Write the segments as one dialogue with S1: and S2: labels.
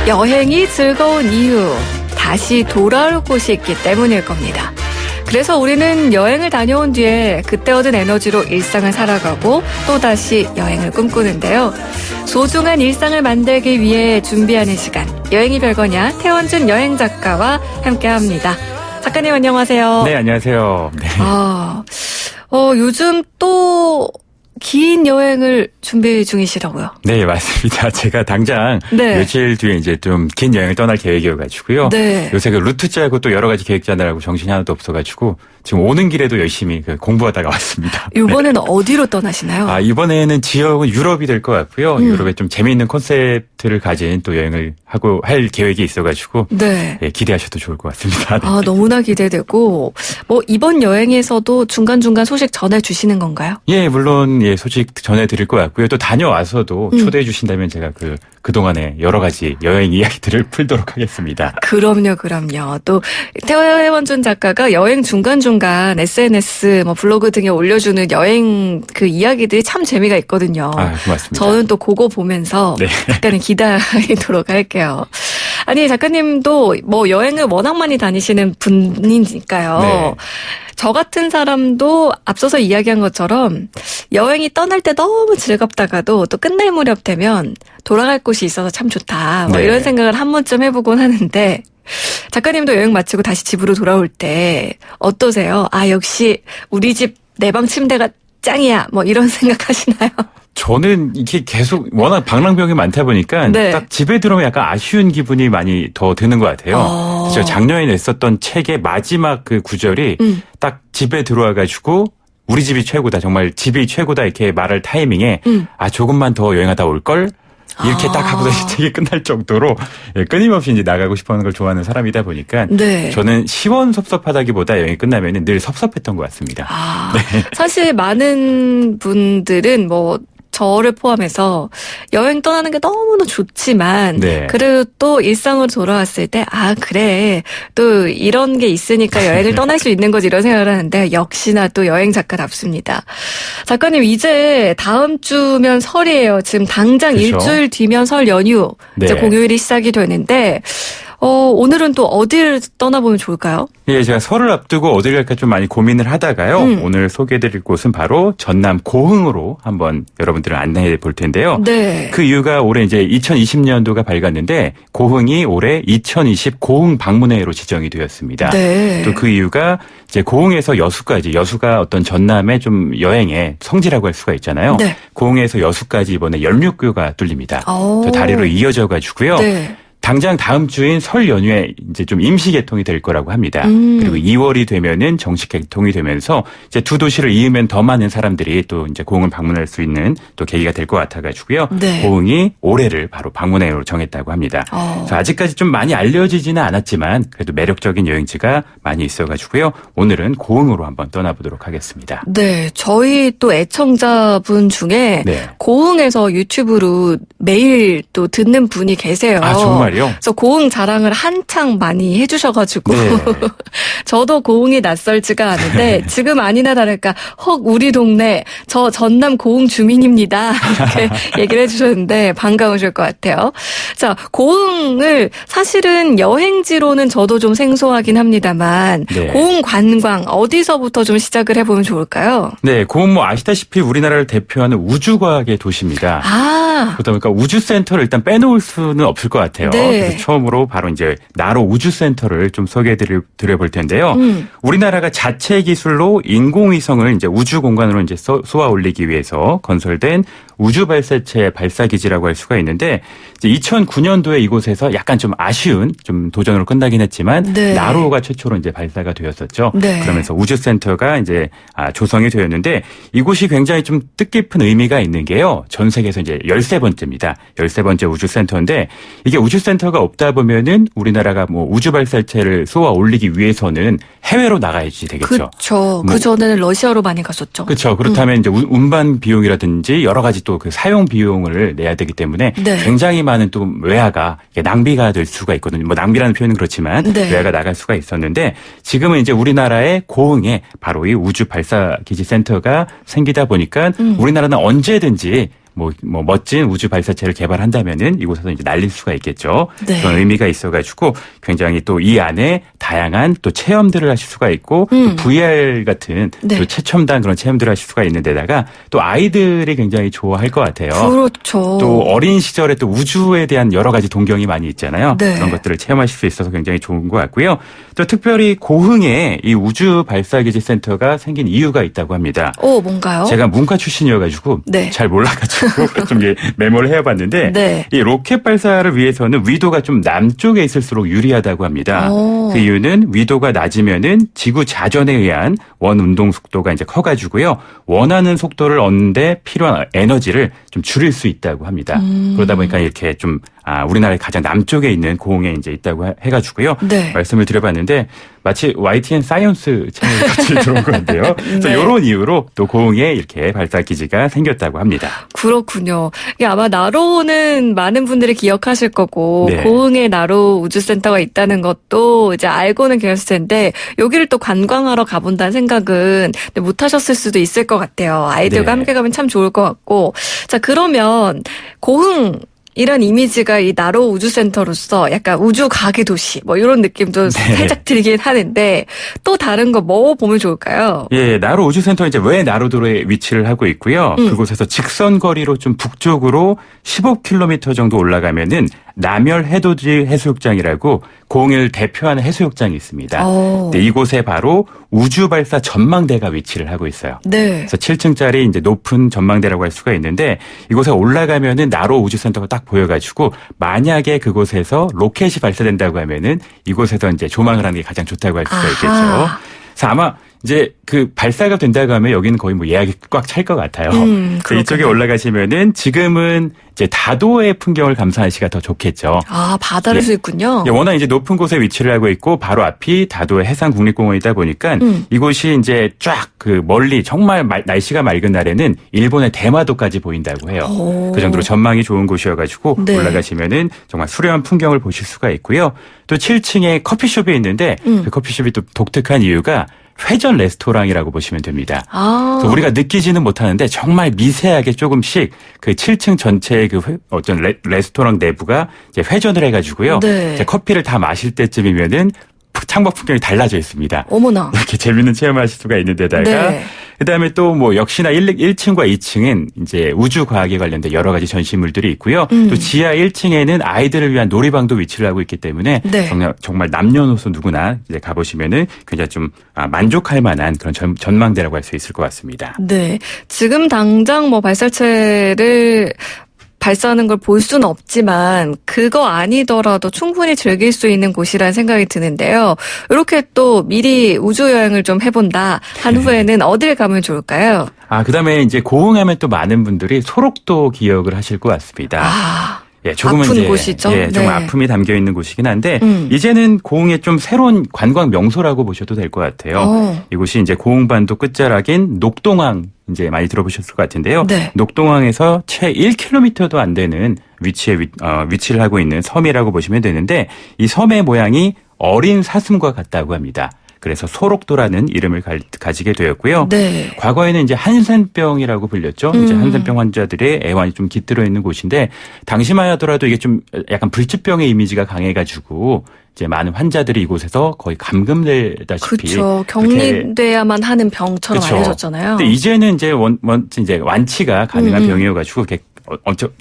S1: 여행이 즐거운 이유, 다시 돌아올 곳이 있기 때문일 겁니다. 그래서 우리는 여행을 다녀온 뒤에 그때 얻은 에너지로 일상을 살아가고 또다시 여행을 꿈꾸는데요. 소중한 일상을 만들기 위해 준비하는 시간, 여행이 별거냐 태원준 여행작가와 함께합니다. 작가님 안녕하세요.
S2: 네, 안녕하세요. 네.
S1: 요즘 또 긴 여행을 준비 중이시라고요?
S2: 네, 맞습니다. 제가 당장 며칠 뒤에 이제 좀 긴 여행을 떠날 계획이어가지고요.
S1: 네.
S2: 요새 그 루트 짜고 또 여러 가지 계획 짜느라고 정신이 하나도 없어가지고 지금 오는 길에도 열심히 공부하다가 왔습니다.
S1: 이번에는 네. 어디로 떠나시나요?
S2: 이번에는 지역은 유럽이 될 것 같고요. 유럽에 좀 재미있는 콘셉트를 가진 또 여행을 하고 할 계획이 있어가지고
S1: 네.
S2: 네, 기대하셔도 좋을 것 같습니다. 네.
S1: 너무나 기대되고 이번 여행에서도 중간중간 소식 전해주시는 건가요?
S2: 예, 물론 소식 전해드릴 것 같고요. 또 다녀와서도 초대해 주신다면 제가 그동안에 여러 가지 여행 이야기들을 풀도록 하겠습니다.
S1: 그럼요. 또 태원준 작가가 여행 중간중간 SNS, 블로그 등에 올려주는 여행 그 이야기들이 참 재미가 있거든요.
S2: 고맙습니다.
S1: 저는 또 그거 보면서 약간은 기다리도록 할게요. 아니, 작가님도 여행을 워낙 많이 다니시는 분이니까요.
S2: 네.
S1: 저 같은 사람도 앞서서 이야기한 것처럼 여행이 떠날 때 너무 즐겁다가도 또 끝날 무렵 되면 돌아갈 곳이 있어서 참 좋다. 이런 생각을 한 번쯤 해보곤 하는데 작가님도 여행 마치고 다시 집으로 돌아올 때 어떠세요? 역시 우리 집 내 방 침대가 짱이야. 이런 생각하시나요?
S2: 저는 이게 계속 워낙 방랑병이 많다 보니까 딱 집에 들어오면 약간 아쉬운 기분이 많이 더 드는 것 같아요. 제가 작년에 냈었던 책의 마지막 그 구절이 딱 집에 들어와가지고 우리 집이 최고다. 정말 집이 최고다. 이렇게 말할 타이밍에 조금만 더 여행하다 올걸? 이렇게 딱 하고 책이 끝날 정도로 끊임없이 이제 나가고 싶어 하는 걸 좋아하는 사람이다 보니까 저는 시원섭섭하다기보다 여행이 끝나면 늘 섭섭했던 것 같습니다.
S1: 사실 많은 분들은 저를 포함해서 여행 떠나는 게 너무나 좋지만 그래도 또 일상으로 돌아왔을 때 그래 또 이런 게 있으니까 여행을 떠날 수 있는 거지 이런 생각을 하는데 역시나 또 여행 작가답습니다. 작가님 이제 다음 주면 설이에요. 지금 당장 그렇죠? 일주일 뒤면 설 연휴 이제 공휴일이 시작이 되는데 오늘은 또 어디를 떠나보면 좋을까요?
S2: 예, 제가 설을 앞두고 어딜 갈까 좀 많이 고민을 하다가요. 오늘 소개해드릴 곳은 바로 전남 고흥으로 한번 여러분들을 안내해 볼 텐데요. 그 이유가 올해 이제 2020년도가 밝았는데 고흥이 올해 2020 고흥 방문해로 지정이 되었습니다. 또 그 이유가 이제 고흥에서 여수까지 여수가 어떤 전남의 좀 여행의 성지라고 할 수가 있잖아요. 고흥에서 여수까지 이번에 16교가 뚫립니다. 저 다리로 이어져 가지고요. 당장 다음 주인 설 연휴에 이제 좀 임시 개통이 될 거라고 합니다. 그리고 2월이 되면은 정식 개통이 되면서 이제 두 도시를 이으면 더 많은 사람들이 또 이제 고흥을 방문할 수 있는 또 계기가 될 것 같아가지고요. 고흥이 올해를 바로 방문해로 정했다고 합니다. 그래서 아직까지 좀 많이 알려지지는 않았지만 그래도 매력적인 여행지가 많이 있어가지고요. 오늘은 고흥으로 한번 떠나보도록 하겠습니다.
S1: 네, 저희 또 애청자분 중에 고흥에서 유튜브로 매일 또 듣는 분이 계세요.
S2: 정말요?
S1: 그래서 고흥 자랑을 한창 많이 해주셔가지고 저도 고흥이 낯설지가 않은데 지금 아니나 다를까 우리 동네 저 전남 고흥 주민입니다 이렇게 얘기를 해주셨는데 반가우실 것 같아요. 자, 고흥을 사실은 여행지로는 저도 좀 생소하긴 합니다만 고흥 관광 어디서부터 좀 시작을 해보면 좋을까요?
S2: 네, 고흥 아시다시피 우리나라를 대표하는 우주과학의 도시입니다. 그러다 보니까 우주센터를 일단 빼놓을 수는 없을 것 같아요. 그래서 처음으로 바로 이제 나로 우주센터를 좀 소개해드려 볼 텐데요. 우리나라가 자체 기술로 인공위성을 이제 우주 공간으로 이제 쏘아 올리기 위해서 건설된 우주 발사체 발사 기지라고 할 수가 있는데 이제 2009년도에 이곳에서 약간 좀 아쉬운 좀 도전으로 끝나긴 했지만 나로가 최초로 이제 발사가 되었었죠. 그러면서 우주센터가 이제 조성이 되었는데 이곳이 굉장히 좀 뜻깊은 의미가 있는 게요. 전 세계에서 이제 13번째입니다. 13번째 우주센터인데 이게 우주센터가 없다 보면은 우리나라가 우주 발사체를 쏘아 올리기 위해서는 해외로 나가야지 되겠죠.
S1: 그렇죠. 그 전에는 러시아로 많이 갔었죠.
S2: 그렇죠. 그렇다면 이제 운반 비용이라든지 여러 가지 또 그 사용 비용을 내야 되기 때문에 굉장히 많은 또 외화가 낭비가 될 수가 있거든요. 낭비라는 표현은 그렇지만 외화가 나갈 수가 있었는데 지금은 이제 우리나라의 고흥에 바로 이 우주 발사 기지 센터가 생기다 보니까 우리나라는 언제든지 뭐 멋진 우주 발사체를 개발한다면은 이곳에서 이제 날릴 수가 있겠죠.
S1: 네.
S2: 그런 의미가 있어가지고 굉장히 또 이 안에 다양한 또 체험들을 하실 수가 있고 또 VR 같은
S1: 네.
S2: 또 최첨단 그런 체험들을 하실 수가 있는 데다가 또 아이들이 굉장히 좋아할 것 같아요.
S1: 그렇죠.
S2: 또 어린 시절에 또 우주에 대한 여러 가지 동경이 많이 있잖아요.
S1: 네.
S2: 그런 것들을 체험하실 수 있어서 굉장히 좋은 것 같고요. 또 특별히 고흥에 이 우주 발사기지 센터가 생긴 이유가 있다고 합니다.
S1: 뭔가요?
S2: 제가 문과 출신이어가지고
S1: 네.
S2: 잘 몰라가지고 좀 메모를 해봤는데
S1: 네.
S2: 이 로켓 발사를 위해서는 위도가 좀 남쪽에 있을수록 유리하다고 합니다. 그 이유는 위도가 낮으면은 지구 자전에 의한 원 운동 속도가 이제 커가지고요. 원하는 속도를 얻는데 필요한 에너지를 좀 줄일 수 있다고 합니다. 그러다 보니까 이렇게 좀 우리나라의 가장 남쪽에 있는 고흥에 이제 있다고 해가지고요.
S1: 네.
S2: 말씀을 드려봤는데 마치 YTN 사이언스 채널 같이 들어온 것 같아요. 그래서
S1: 네.
S2: 이런 이유로 또 고흥에 이렇게 발사 기지가 생겼다고 합니다.
S1: 그렇군요. 이게 아마 나로는 많은 분들이 기억하실 거고
S2: 네.
S1: 고흥에 나로 우주센터가 있다는 것도 이제 알고는 계셨을 텐데 여기를 또 관광하러 가본다는 생각은 못 하셨을 수도 있을 것 같아요. 아이들과
S2: 네.
S1: 함께 가면 참 좋을 것 같고. 자, 그러면 고흥 이런 이미지가 이 나로 우주센터로서 약간 우주 가계 도시 뭐 이런 느낌도
S2: 네.
S1: 살짝 들긴 하는데 또 다른 거 뭐 보면 좋을까요?
S2: 예, 나로 우주센터 이제 왜 나로도로에 위치를 하고 있고요. 그곳에서 직선 거리로 좀 북쪽으로 15km 정도 올라가면은 남열 해돋이 해수욕장이라고 고흥을 대표하는 해수욕장이 있습니다. 네, 이곳에 바로 우주발사 전망대가 위치를 하고 있어요.
S1: 네.
S2: 그래서 7층짜리 이제 높은 전망대라고 할 수가 있는데 이곳에 올라가면은 나로 우주센터가 딱 보여가지고 만약에 그곳에서 로켓이 발사된다고 하면은 이곳에서 이제 조망을 하는 게 가장 좋다고 할 수가 있겠죠. 그래서 아마 이제 그 발사가 된다고 하면 여기는 거의 뭐 예약이 꽉 찰 것 같아요. 이쪽에 올라가시면은 지금은 이제 다도의 풍경을 감상하시기가 더 좋겠죠.
S1: 바다를 수 있군요.
S2: 예, 워낙 이제 높은 곳에 위치를 하고 있고 바로 앞이 다도의 해상국립공원이다 보니까 이곳이 이제 쫙 그 멀리 정말 날씨가 맑은 날에는 일본의 대마도까지 보인다고 해요. 그 정도로 전망이 좋은 곳이어가지고
S1: 네.
S2: 올라가시면은 정말 수려한 풍경을 보실 수가 있고요. 또 7층에 커피숍이 있는데 그 커피숍이 또 독특한 이유가 회전 레스토랑이라고 보시면 됩니다. 그래서 우리가 느끼지는 못하는데 정말 미세하게 조금씩 그 7층 전체의 그 어떤 레스토랑 내부가 이제 회전을 해가지고요.
S1: 네.
S2: 이제 커피를 다 마실 때쯤이면은 창밖 풍경이 달라져 있습니다.
S1: 어머나.
S2: 이렇게 재밌는 체험하실 수가 있는 데다가
S1: 네.
S2: 그다음에 또 뭐 역시나 1층과 2층은 이제 우주 과학에 관련된 여러 가지 전시물들이 있고요. 또 지하 1층에는 아이들을 위한 놀이방도 위치를 하고 있기 때문에
S1: 네.
S2: 정말 남녀노소 누구나 이제 가보시면은 굉장히 좀 만족할 만한 그런 전망대라고 할 수 있을 것 같습니다.
S1: 네. 지금 당장 뭐 발사체를 발사하는 걸 볼 수는 없지만 그거 아니더라도 충분히 즐길 수 있는 곳이라는 생각이 드는데요. 이렇게 또 미리 우주여행을 좀 해본다 한 후에는 어딜 가면 좋을까요?
S2: 그다음에 이제 고흥하면 또 많은 분들이 소록도 기억을 하실 것 같습니다. 예, 조금은
S1: 아픈
S2: 이제
S1: 곳이죠.
S2: 예, 좀
S1: 네.
S2: 아픔이 담겨 있는 곳이긴 한데 이제는 고흥의 좀 새로운 관광 명소라고 보셔도 될 것 같아요. 이곳이 이제 고흥반도 끝자락인 녹동항 이제 많이 들어보셨을 것 같은데요.
S1: 네.
S2: 녹동항에서 채 1km도 안 되는 위치를 하고 있는 섬이라고 보시면 되는데 이 섬의 모양이 어린 사슴과 같다고 합니다. 그래서 소록도라는 이름을 가지게 되었고요.
S1: 네.
S2: 과거에는 이제 한센병이라고 불렸죠. 이제 한센병 환자들의 애환이 좀 깃들어 있는 곳인데 당시만 하더라도 이게 좀 약간 불치병의 이미지가 강해가지고 이제 많은 환자들이 이곳에서 거의 감금되다시피
S1: 그렇죠. 격리돼야만 하는 병처럼
S2: 그쵸.
S1: 알려졌잖아요.
S2: 근데 이제는 이제 이제 완치가 가능한 병이어가지고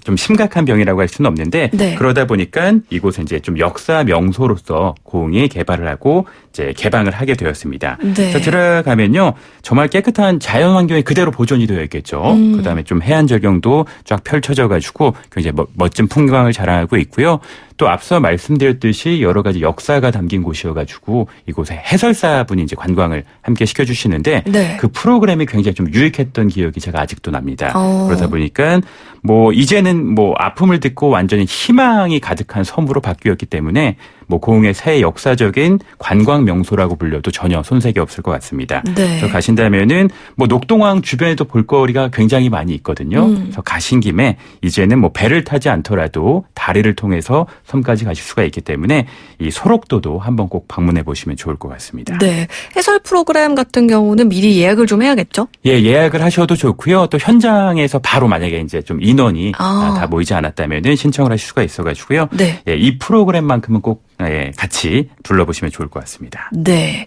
S2: 좀 심각한 병이라고 할 수는 없는데
S1: 네.
S2: 그러다 보니까 이곳은 이제 좀 역사 명소로서 고흥이 개발을 하고 이제 개방을 하게 되었습니다.
S1: 네.
S2: 그래서 들어가면요 정말 깨끗한 자연 환경이 그대로 보존이 되어 있겠죠. 그다음에 좀 해안 절경도 쫙 펼쳐져가지고 굉장히 멋진 풍광을 자랑하고 있고요. 또 앞서 말씀드렸듯이 여러 가지 역사가 담긴 곳이어가지고 이곳에 해설사분이 이제 관광을 함께 시켜주시는데
S1: 네.
S2: 그 프로그램이 굉장히 좀 유익했던 기억이 제가 아직도 납니다. 그러다 보니까 뭐 이제는 뭐 아픔을 듣고 완전히 희망이 가득한 섬으로 바뀌었기 때문에 뭐 고흥의 새 역사적인 관광 명소라고 불려도 전혀 손색이 없을 것 같습니다.
S1: 네.
S2: 그래서 가신다면은 뭐 녹동항 주변에도 볼거리가 굉장히 많이 있거든요. 그래서 가신 김에 이제는 뭐 배를 타지 않더라도 다리를 통해서 섬까지 가실 수가 있기 때문에 이 소록도도 한번 꼭 방문해 보시면 좋을 것 같습니다.
S1: 네. 해설 프로그램 같은 경우는 미리 예약을 좀 해야겠죠?
S2: 예, 예약을 하셔도 좋고요. 또 현장에서 바로 만약에 이제 좀 인원이 다 모이지 않았다면은 신청을 하실 수가 있어가지고요.
S1: 네.
S2: 예, 이 프로그램만큼은 꼭 같이 둘러보시면 좋을 것 같습니다.
S1: 네.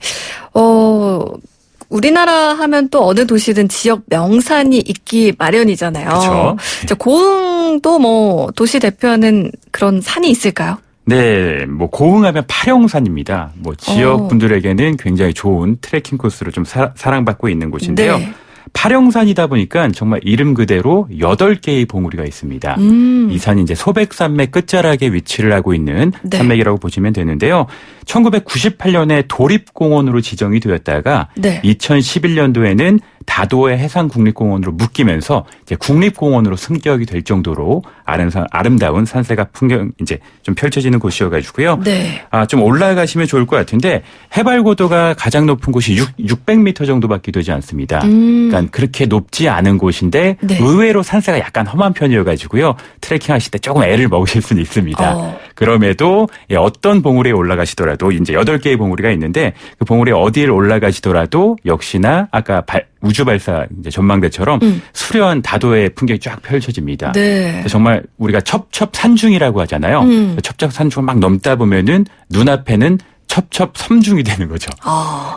S1: 우리나라 하면 또 어느 도시든 지역 명산이 있기 마련이잖아요.
S2: 그렇죠.
S1: 고흥도 뭐 도시 대표하는 그런 산이 있을까요?
S2: 네, 뭐 고흥하면 파령산입니다. 뭐 지역 분들에게는 굉장히 좋은 트레킹 코스로 좀 사랑받고 있는 곳인데요.
S1: 네.
S2: 파령산이다 보니까 정말 이름 그대로 8개의 봉우리가 있습니다. 이 산이 이제 소백산맥 끝자락에 위치를 하고 있는
S1: 네.
S2: 산맥이라고 보시면 되는데요. 1998년에 도립공원으로 지정이 되었다가
S1: 네.
S2: 2011년도에는 다도해 해상국립공원으로 묶이면서 이제 국립공원으로 승격이 될 정도로 아름다운 산세가 풍경 이제 좀 펼쳐지는 곳이어가지고요.
S1: 네.
S2: 좀 올라가시면 좋을 것 같은데 해발 고도가 가장 높은 곳이 600m 정도밖에 되지 않습니다. 그러니까 그렇게 높지 않은 곳인데
S1: 네.
S2: 의외로 산세가 약간 험한 편이어가지고요. 트레킹 하실 때 조금 애를 먹으실 수는 있습니다. 그럼에도 어떤 봉우리에 올라가시더라도 이제 8개의 봉우리가 있는데 그 봉우리 어디를 올라가시더라도 역시나 아까 우주발사 이제 전망대처럼 수려한 다도의 풍경이 쫙 펼쳐집니다.
S1: 네.
S2: 정말 우리가 첩첩산중이라고 하잖아요. 첩첩산중을 막 넘다 보면은 눈앞에는 첩첩섬중이 되는 거죠.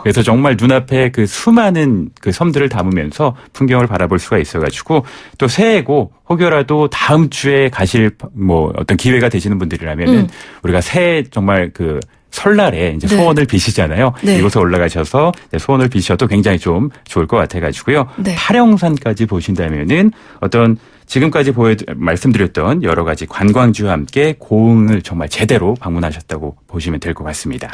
S2: 그래서 정말 눈앞에 그 수많은 그 섬들을 담으면서 풍경을 바라볼 수가 있어가지고 또 새해고 혹여라도 다음 주에 가실 뭐 어떤 기회가 되시는 분들이라면은 우리가 새해 정말 그 설날에 이제 소원을 비시잖아요.
S1: 네.
S2: 이곳에 올라가셔서 소원을 비셔도 굉장히 좀 좋을 것 같아가지고요.
S1: 네.
S2: 파령산까지 보신다면은 어떤 지금까지 말씀드렸던 여러 가지 관광지와 함께 고흥을 정말 제대로 방문하셨다고 보시면 될 것 같습니다.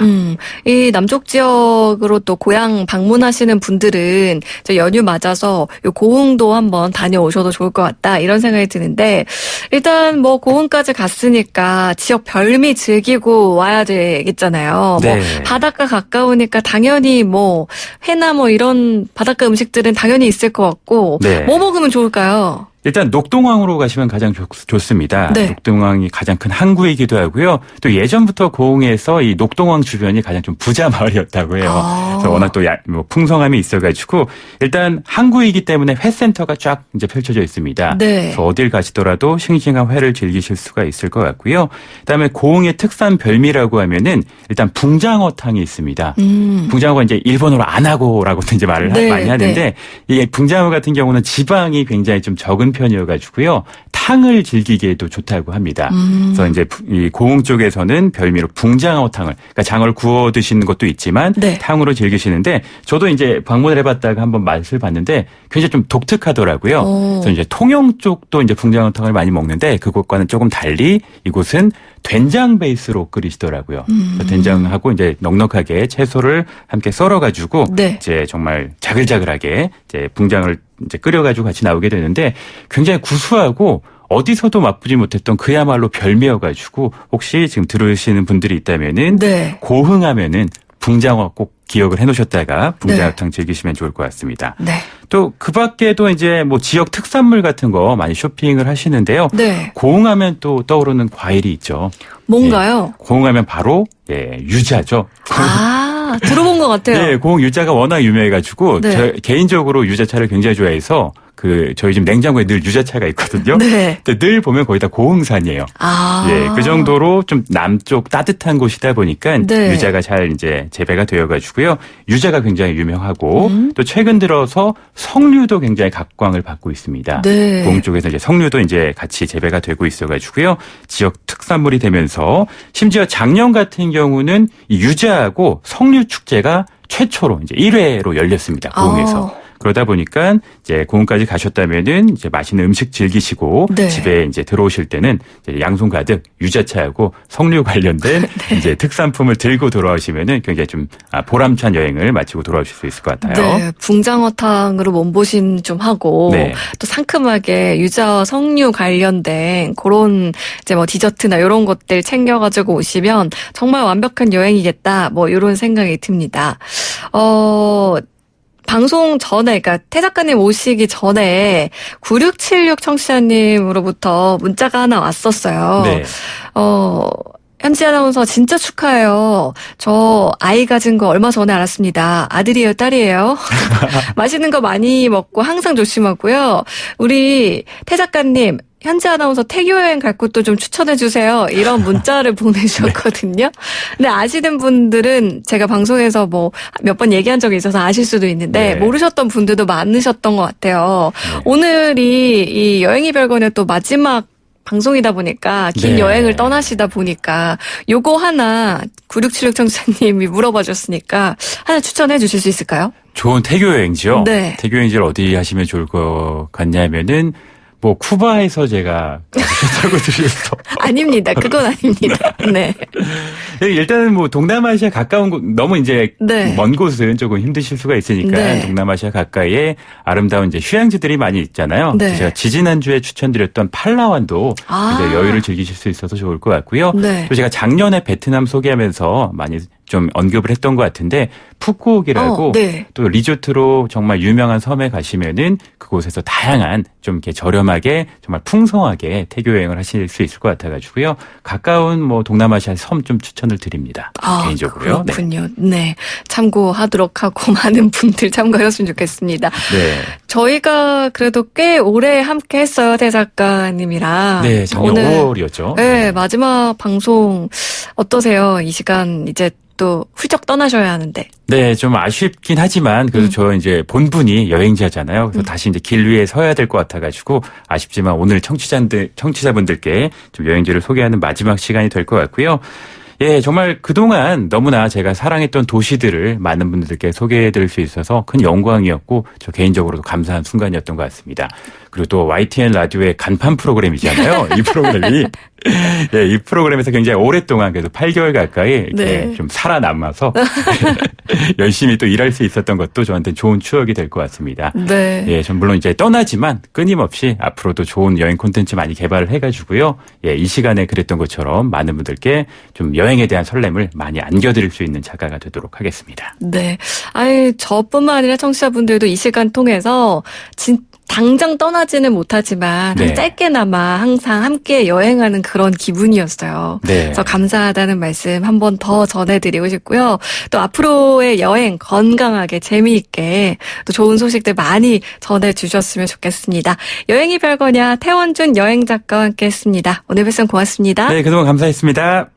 S1: 이 남쪽 지역으로 또 고향 방문하시는 분들은 저 연휴 맞아서 요 고흥도 한번 다녀오셔도 좋을 것 같다 이런 생각이 드는데 일단 뭐 고흥까지 갔으니까 지역 별미 즐기고 와야 되겠잖아요.
S2: 네.
S1: 뭐 바닷가 가까우니까 당연히 뭐 회나 뭐 이런 바닷가 음식들은 당연히 있을 것 같고
S2: 네.
S1: 뭐 먹으면 좋을까요?
S2: 일단 녹동항으로 가시면 가장 좋습니다.
S1: 네.
S2: 녹동항이 가장 큰 항구이기도 하고요. 또 예전부터 고흥에서 이 녹동항 주변이 가장 좀 부자 마을이었다고 해요. 그래서 워낙 또 풍성함이 있어가지고 일단 항구이기 때문에 회센터가 쫙 이제 펼쳐져 있습니다.
S1: 네.
S2: 그래서 어딜 가시더라도 싱싱한 회를 즐기실 수가 있을 것 같고요. 그다음에 고흥의 특산 별미라고 하면은 일단 붕장어탕이 있습니다. 붕장어가 이제 일본어로 안하고라고도 이제 말을
S1: 네.
S2: 많이 하는데 이 붕장어 같은 경우는 지방이 굉장히 좀 적은 편이어가지고요. 탕을 즐기기에도 좋다고 합니다. 그래서 이제 이 고흥 쪽에서는 별미로 붕장어탕을, 그러니까 장어를 구워 드시는 것도 있지만
S1: 네.
S2: 탕으로 즐기시는데 저도 이제 방문을 해봤다가 한번 맛을 봤는데 굉장히 좀 독특하더라고요. 그래서 이제 통영 쪽도 이제 붕장어탕을 많이 먹는데 그곳과는 조금 달리 이곳은 된장 베이스로 끓이시더라고요. 된장하고 이제 넉넉하게 채소를 함께 썰어가지고
S1: 네.
S2: 이제 정말 자글자글하게 이제 붕장을 이제 끓여가지고 같이 나오게 되는데 굉장히 구수하고 어디서도 맛보지 못했던 그야말로 별미여가지고 혹시 지금 들으시는 분들이 있다면은
S1: 네.
S2: 고흥하면은 붕장어 꼭 기억을 해놓으셨다가 붕장어탕 즐기시면 좋을 것 같습니다.
S1: 네.
S2: 또 그 밖에도 이제 뭐 지역 특산물 같은 거 많이 쇼핑을 하시는데요.
S1: 네.
S2: 고흥하면 또 떠오르는 과일이 있죠.
S1: 뭔가요?
S2: 고흥하면 바로 유자죠.
S1: 들어본 것 같아요.
S2: 네, 고흥 유자가 워낙 유명해가지고
S1: 네.
S2: 저 개인적으로 유자차를 굉장히 좋아해서 저희 집 냉장고에 늘 유자차가 있거든요.
S1: 네.
S2: 근데 늘 보면 거의 다 고흥산이에요. 예, 그 정도로 좀 남쪽 따뜻한 곳이다 보니까
S1: 네.
S2: 유자가 잘 이제 재배가 되어가지고요. 유자가 굉장히 유명하고 또 최근 들어서 석류도 굉장히 각광을 받고 있습니다.
S1: 네.
S2: 고흥 쪽에서 이제 석류도 이제 같이 재배가 되고 있어가지고요. 지역 특산물이 되면서 심지어 작년 같은 경우는 이 유자하고 석류 축제가 최초로 이제 1회로 열렸습니다. 고흥에서. 그러다 보니까 이제 고흥까지 가셨다면은 이제 맛있는 음식 즐기시고 네. 집에 이제 들어오실 때는 이제 양손 가득 유자차하고 석류 관련된 네. 이제 특산품을 들고 돌아오시면은 굉장히 좀 보람찬 여행을 마치고 돌아오실 수 있을 것 같아요.
S1: 네, 붕장어탕으로 몸보신 좀 하고 네. 또 상큼하게 유자와 석류 관련된 그런 이제 뭐 디저트나 이런 것들 챙겨가지고 오시면 정말 완벽한 여행이겠다. 뭐 이런 생각이 듭니다. 방송 전에, 그러니까 태 작가님 오시기 전에 9676 청취자님으로부터 문자가 하나 왔었어요. 네. 현지 아나운서 진짜 축하해요. 저 아이 가진 거 얼마 전에 알았습니다. 아들이에요, 딸이에요? 맛있는 거 많이 먹고 항상 조심하고요. 우리 태 작가님, 현지 아나운서 태교 여행 갈 곳도 좀 추천해 주세요. 이런 문자를 보내주셨거든요. 근데 아시는 분들은 제가 방송에서 뭐 몇 번 얘기한 적이 있어서 아실 수도 있는데 네. 모르셨던 분들도 많으셨던 것 같아요. 네. 오늘이 이 여행이 별거는 또 마지막 방송이다 보니까 긴 네. 여행을 떠나시다 보니까 요거 하나 9676 청취자님이 물어봐 줬으니까 하나 추천해 주실 수 있을까요?
S2: 좋은 태교 여행지요?
S1: 네.
S2: 태교 여행지를 어디 하시면 좋을 것 같냐면은 뭐 쿠바에서 제가 가셨다고 들려서
S1: 아닙니다. 그건 아닙니다. 네.
S2: 일단은 뭐 동남아시아 가까운 곳 너무 이제 네. 먼 곳은 조금 힘드실 수가 있으니까 네. 동남아시아 가까이에 아름다운 이제 휴양지들이 많이 있잖아요. 네. 제가 지지난주에 추천드렸던 팔라완도 이제 여유를 즐기실 수 있어서 좋을 것 같고요. 네. 또 제가 작년에 베트남 소개하면서 많이 좀 언급을 했던 것 같은데 푸꾸옥이라고 네. 또 리조트로 정말 유명한 섬에 가시면은 그곳에서 다양한 좀 이렇게 저렴하게 정말 풍성하게 태교 여행을 하실 수 있을 것 같아가지고요. 가까운 뭐 동남아시아 섬 좀 추천을 드립니다. 개인적으로요.
S1: 그렇군요. 네. 네. 참고하도록 하고 많은 분들 참고하셨으면 좋겠습니다. 네. 저희가 그래도 꽤 오래 함께 했어요. 태 작가님이랑.
S2: 네. 작년 5월이었죠.
S1: 네. 마지막 방송 어떠세요? 이 시간 이제 또 훌쩍 떠나셔야 하는데.
S2: 네, 좀 아쉽긴 하지만 그래도 저 이제 본분이 여행자잖아요. 그래서 다시 이제 길 위에 서야 될 것 같아가지고 아쉽지만 오늘 청취자분들께 좀 여행지를 소개하는 마지막 시간이 될 것 같고요. 예, 정말 그동안 너무나 제가 사랑했던 도시들을 많은 분들께 소개해드릴 수 있어서 큰 영광이었고 저 개인적으로도 감사한 순간이었던 것 같습니다. 그리고 또 YTN 라디오의 간판 프로그램이잖아요. 이 프로그램이. 예, 이 프로그램에서 굉장히 오랫동안 그래도 8개월 가까이 네. 좀 살아남아서 열심히 또 일할 수 있었던 것도 저한테 좋은 추억이 될 것 같습니다. 네. 예, 전 물론 이제 떠나지만 끊임없이 앞으로도 좋은 여행 콘텐츠 많이 개발을 해가지고요. 예, 이 시간에 그랬던 것처럼 많은 분들께 좀 여행에 대한 설렘을 많이 안겨드릴 수 있는 작가가 되도록 하겠습니다.
S1: 네. 아니, 저뿐만 아니라 청취자분들도 이 시간 통해서 당장 떠나지는 못하지만 네. 짧게나마 항상 함께 여행하는 그런 기분이었어요. 네. 그래서 감사하다는 말씀 한 번 더 전해드리고 싶고요. 또 앞으로의 여행 건강하게 재미있게 또 좋은 소식들 많이 전해주셨으면 좋겠습니다. 여행이 별거냐 태원준 여행작가와 함께했습니다. 오늘 말씀 고맙습니다.
S2: 네, 그동안 감사했습니다.